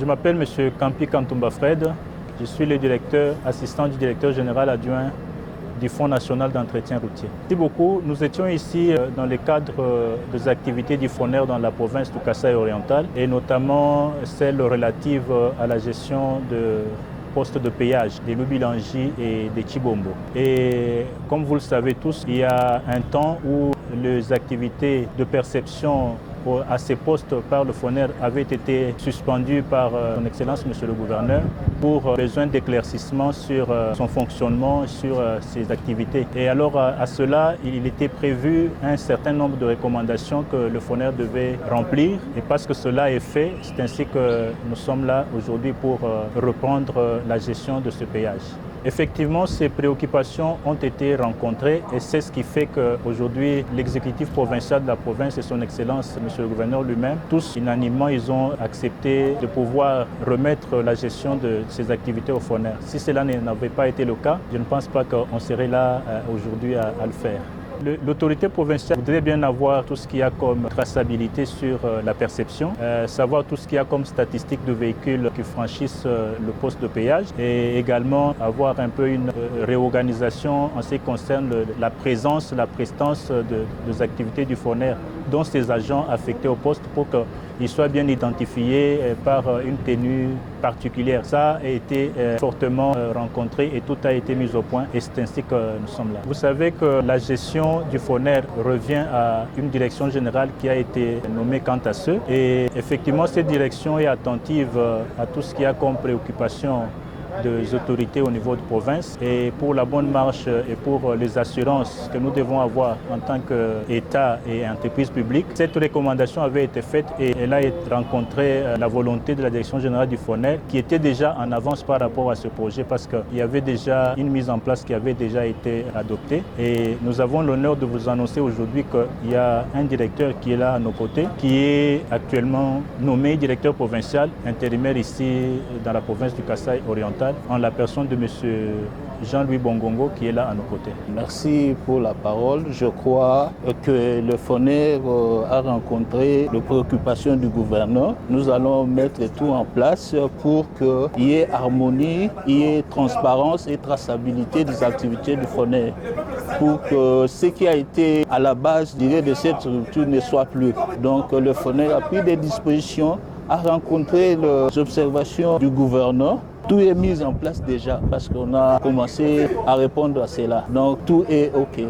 Je m'appelle M. Kampi Kantumba Fred, je suis le directeur, assistant du directeur général adjoint du Fonds national d'entretien routier. Merci beaucoup. Nous étions ici dans le cadre des activités du FONER dans la province du Kasaï oriental et notamment celle relative à la gestion de postes de péage des Lubilangi et des Chibombo. Et comme vous le savez tous, il y a un temps où les activités de perception à ces postes par le FONER avaient été suspendues par son Excellence Monsieur le Gouverneur pour besoin d'éclaircissement sur son fonctionnement, sur ses activités. Et alors à cela, il était prévu un certain nombre de recommandations que le FONER devait remplir. Et parce que cela est fait, c'est ainsi que nous sommes là aujourd'hui pour reprendre la gestion de ce péage. Effectivement, ces préoccupations ont été rencontrées et c'est ce qui fait qu'aujourd'hui, l'exécutif provincial de la province et son Excellence, Monsieur le Gouverneur lui-même, tous unanimement, ils ont accepté de pouvoir remettre la gestion de ces activités au FONER. Si cela n'avait pas été le cas, je ne pense pas qu'on serait là aujourd'hui à le faire. L'autorité provinciale voudrait bien avoir tout ce qu'il y a comme traçabilité sur la perception, savoir tout ce qu'il y a comme statistiques de véhicules qui franchissent le poste de péage et également avoir un peu une réorganisation en ce qui concerne la présence, la prestance des activités du FONER, dont ces agents affectés au poste pour qu'ils soient bien identifiés par une tenue particulière. Ça a été fortement rencontré et tout a été mis au point et c'est ainsi que nous sommes là. Vous savez que la gestion du FONER revient à une direction générale qui a été nommée quant à ce. Et effectivement, cette direction est attentive à tout ce qu'il y a comme préoccupation des autorités au niveau de province et pour la bonne marche et pour les assurances que nous devons avoir en tant qu'État et entreprise publique. Cette recommandation avait été faite et elle a rencontré la volonté de la direction générale du FONER qui était déjà en avance par rapport à ce projet parce qu'il y avait déjà une mise en place qui avait déjà été adoptée et nous avons l'honneur de vous annoncer aujourd'hui qu'il y a un directeur qui est là à nos côtés qui est actuellement nommé directeur provincial intérimaire ici dans la province du Kasaï oriental en la personne de M. Jean-Louis Bongongo qui est là à nos côtés. Merci pour la parole. Je crois que le FONER a rencontré les préoccupations du gouverneur. Nous allons mettre tout en place pour qu'il y ait harmonie, il y ait transparence et traçabilité des activités du FONER. Pour que ce qui a été à la base, je dirais, de cette structure ne soit plus. Donc le FONER a pris des dispositions, a rencontré les observations du gouverneur. Tout est mis en place déjà parce qu'on a commencé à répondre à cela. Donc tout est OK.